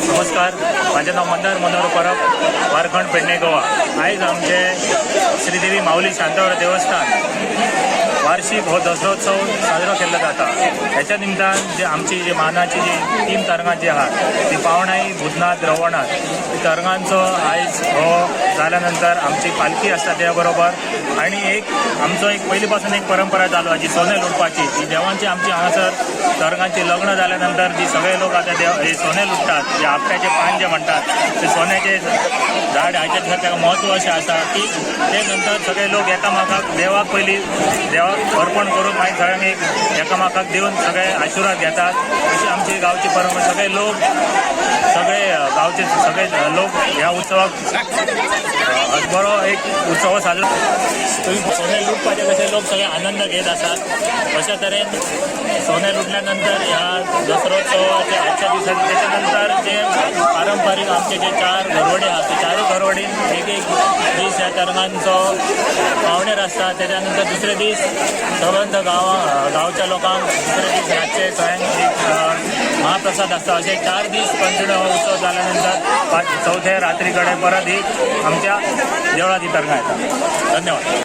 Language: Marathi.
नमस्कार, माझे नाव मंदार मनोहर परब, वारखंड पेडणे गोवा. आयज आमचे श्रीदेवी माऊली शांतावर देवस्थान वार्षिक हो दसरोत्सव साजरो केल्लो जाता. ह्याच्या निमतान जे आमची जी मानाची जी 3 तरंगां जी आहात ती पावणाई, भुतनाथ, रवणाथ तरंगांचो आयज हो जाल्यानंतर आमची पालखी आसता त्या बरोबर आणि आमचो एक पयली पासून एक परंपरा चालू जी सोने लुटपाची. ती देवांची आमची हांगासर तरंगांची लग्न जाल्यानंतर जी सगळे लोक आता हे सोने लुटतात, जे आपट्याचे पान जे म्हणतात ते सोन्याचे झाड हाच्या ताका महत्व अशें आसा की ते नंतर सगळे लोक एकामेकाक देवाक पयली देवाक अर्पण करून मागीर सगळ्यांक एक एकामेकाक दिवन सगळे आशिर्वाद घेतात. अशी आमची गांवची परंपरा. सगळे गांवचे सगळे लोक ह्या उत्सवाक बरो एक उत्सव साजरो. सोने लुटपाचे कसे लोक सगळे आनंद घेत असतात. अशा तरेन सोने लुटल्यानंतर ह्या दसरोत्सवाच्या आजच्या दिवसात त्याच्यानंतर जे पारंपरिक आमचे जे 4 घरवडे आहात ते 4 घरवडीन एक दीस ह्या तरंगांचो पावणेर आसता. त्याच्यानंतर दुसरे दीस संबंध गांवच्या लोकांक दुसरे दीस रातचे सगळ्यांक एक महाप्रसाद आसता. असे 4 दीस कंटिन्यू हो उत्सव जाल्यानंतर 4थ्या रात्री कडेन परत ही आमच्या देवळात ही तरंगां येता. धन्यवाद.